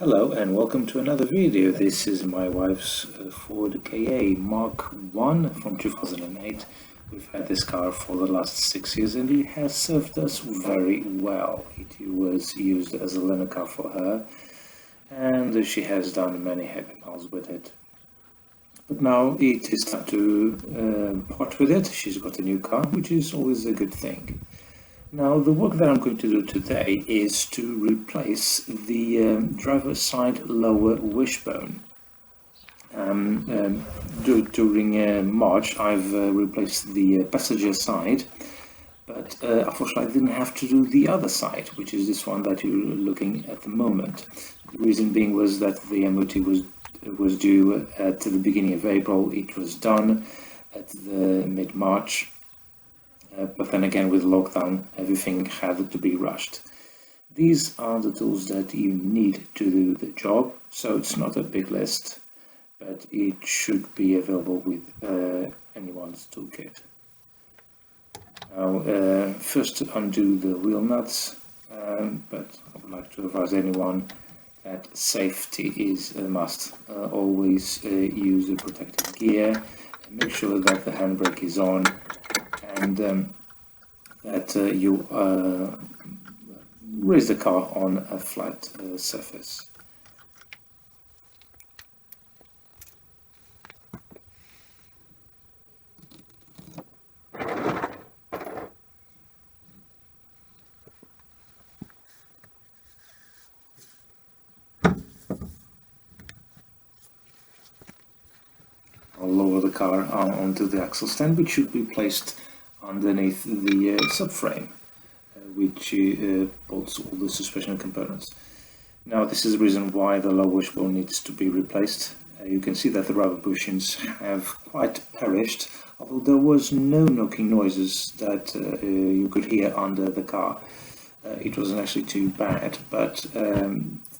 Hello and welcome to another video. This is my wife's Ford KA MK1 from 2008. We've had this car for the last 6 years and it has served us very well. It was used as a learner car for her and she has done many happy miles with it. But now it is time to part with it. She's got a new car, which is always a good thing. Now the work that I'm going to do today is to replace the driver's side lower wishbone. During March I've replaced the passenger side, but unfortunately I didn't have to do the other side, which is this one that you're looking at the moment. The reason being was that the MOT was due at the beginning of April. It was done at the mid-March. But then again, with lockdown, everything had to be rushed. These are the tools that you need to do the job, so it's not a big list, but it should be available with anyone's toolkit. Now, first to undo the wheel nuts, but I would like to advise anyone that safety is a must. Always use a protective gear, and make sure that the handbrake is on, and that you raise the car on a flat surface. I'll lower the car onto the axle stand, which should be placed underneath the subframe, which bolts all the suspension components. Now this is the reason why the lower wishbone needs to be replaced. You can see that the rubber bushings have quite perished, although there was no knocking noises that you could hear under the car. It wasn't actually too bad, but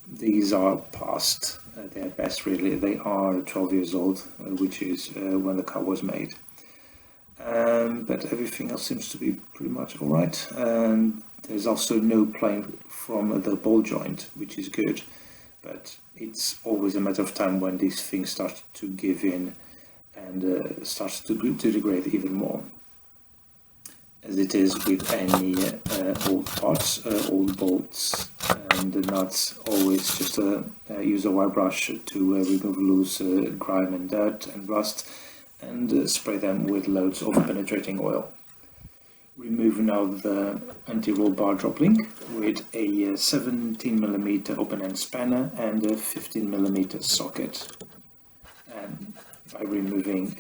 these are past their best really. They are 12 years old, which is when the car was made. But everything else seems to be pretty much alright, and there's also no plane from the ball joint, which is good, but it's always a matter of time when these things start to give in and start to degrade even more, as it is with any old parts, old bolts and the nuts. Always just use a wire brush to remove loose grime and dirt and rust, and spray them with loads of penetrating oil. Remove now the anti-roll bar drop link with a 17mm open end spanner and a 15mm socket. And by removing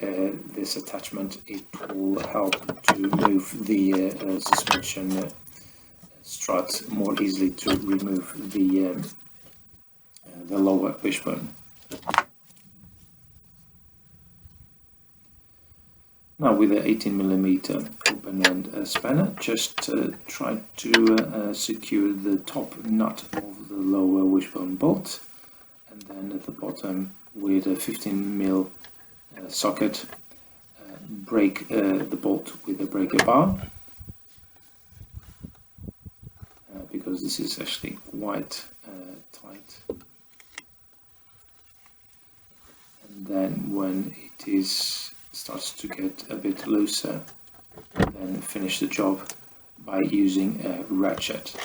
this attachment, it will help to move the suspension strut more easily to remove the lower wishbone. Now with the 18mm open end spanner, just try to secure the top nut of the lower wishbone bolt, and then at the bottom with a 15mm socket, break the bolt with a breaker bar, because this is actually quite tight. And then when it starts to get a bit looser, then finish the job by using a ratchet.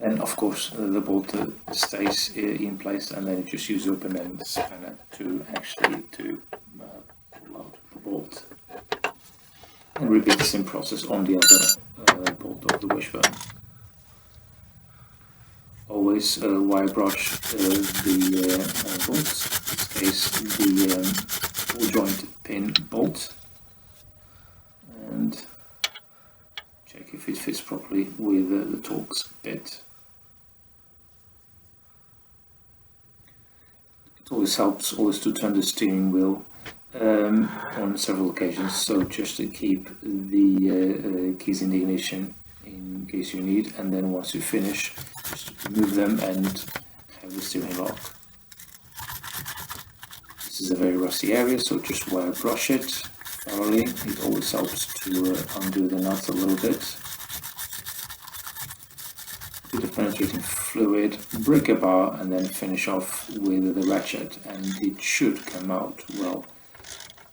And of course the bolt stays in place, and then you just use the open end spanner to actually pull out the bolt, and repeat the same process on the other bolt of the wishbone. Always wire brush the bolts, in this case the ball joint pin bolt, and check if it fits properly with the Torx bit. It always helps to turn the steering wheel on several occasions, so just to keep the keys in the ignition in case you need, and then once you finish, just remove them and have the steering lock. This is a very rusty area, so just wire brush it, thoroughly. It always helps to undo the nuts a little bit. A bit of penetrating fluid, break a bar, and then finish off with the ratchet, and it should come out well.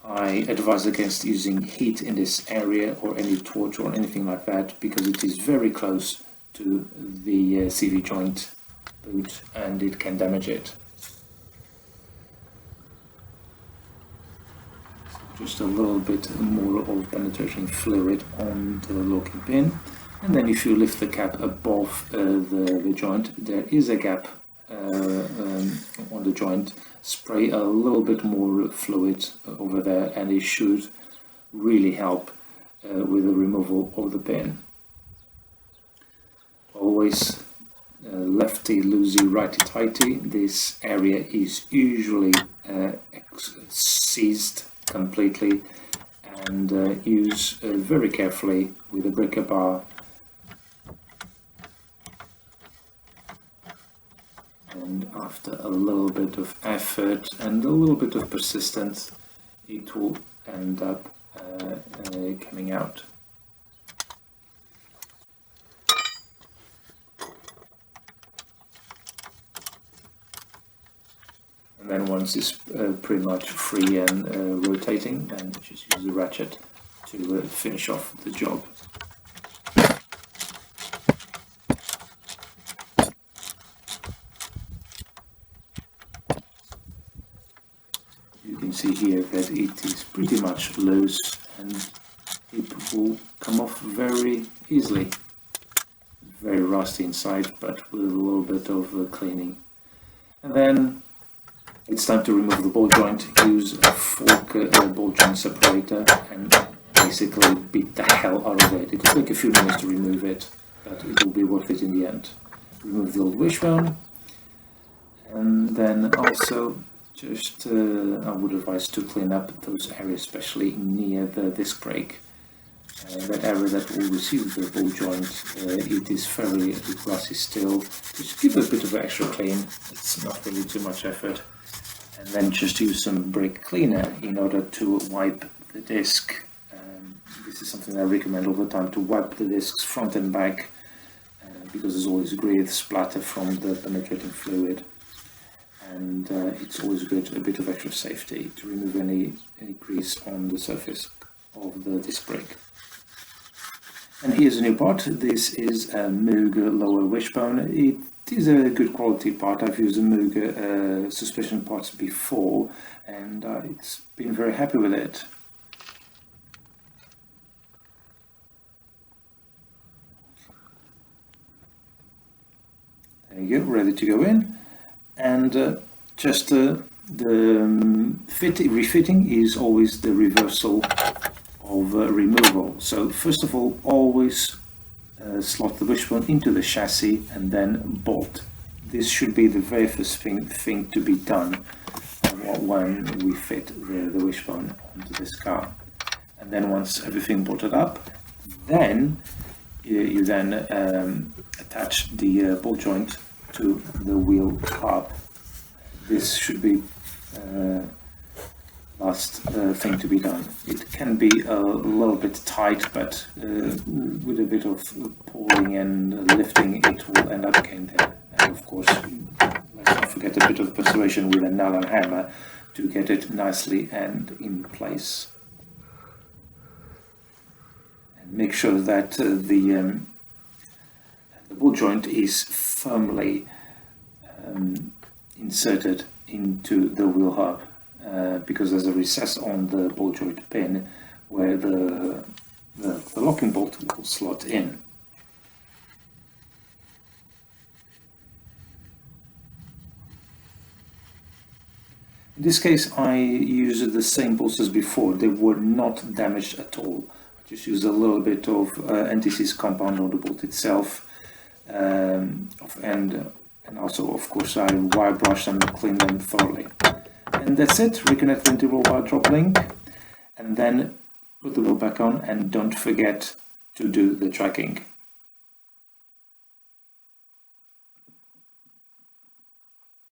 I advise against using heat in this area or any torch or anything like that, because it is very close to the CV joint boot and it can damage it. Just a little bit more of penetrating fluid on the locking pin, and then if you lift the cap above the joint, there is a gap on the joint. Spray a little bit more fluid over there and it should really help with the removal of the pin. Always lefty loosey, righty tighty. This area is usually seized completely, and use very carefully with a breaker bar. And after a little bit of effort and a little bit of persistence, it will end up coming out. And then once it's pretty much free and rotating, then just use the ratchet to finish off the job. You can see here that it is pretty much loose and it will come off very easily. Very rusty inside, but with a little bit of cleaning. And then it's time to remove the ball joint. Use a fork ball joint separator and basically beat the hell out of it. It will take a few minutes to remove it, but it will be worth it in the end. Remove the old wishbone, and then also just I would advise to clean up those areas, especially near the disc brake. That area that will receive the ball joint, it is fairly glassy still. Just give it a bit of extra clean. It's not really too much effort. And then just use some brake cleaner in order to wipe the disc. This is something I recommend all the time, to wipe the discs front and back, because there's always grease splatter from the penetrating fluid, and it's always good, a bit of extra safety to remove any grease on the surface of the disc brake. And here's a new part. This is a Moog lower wishbone. It is a good quality part. I've used a Moog suspension parts before, and it's been very happy with it. There you go, ready to go in. And just the refitting is always the reversal of removal. So first of all, always slot the wishbone into the chassis and then bolt. This should be the very first thing to be done when we fit the wishbone onto this car. And then once everything bolted up, then you then attach the ball joint to the wheel hub. This should be last thing to be done. It can be a little bit tight, but with a bit of pulling and lifting, it will end up getting there. And of course, let's not forget a bit of persuasion with a nail and hammer to get it nicely and in place. And make sure that the ball joint is firmly inserted into the wheel hub, because there's a recess on the ball joint pin where the locking bolt will slot in. In this case, I used the same bolts as before. They were not damaged at all. I just used a little bit of anti-seize compound on the bolt itself, and also, of course, I wire brushed and cleaned them thoroughly. And that's it. Reconnect the integral wire drop link, and then put the wheel back on, and don't forget to do the tracking.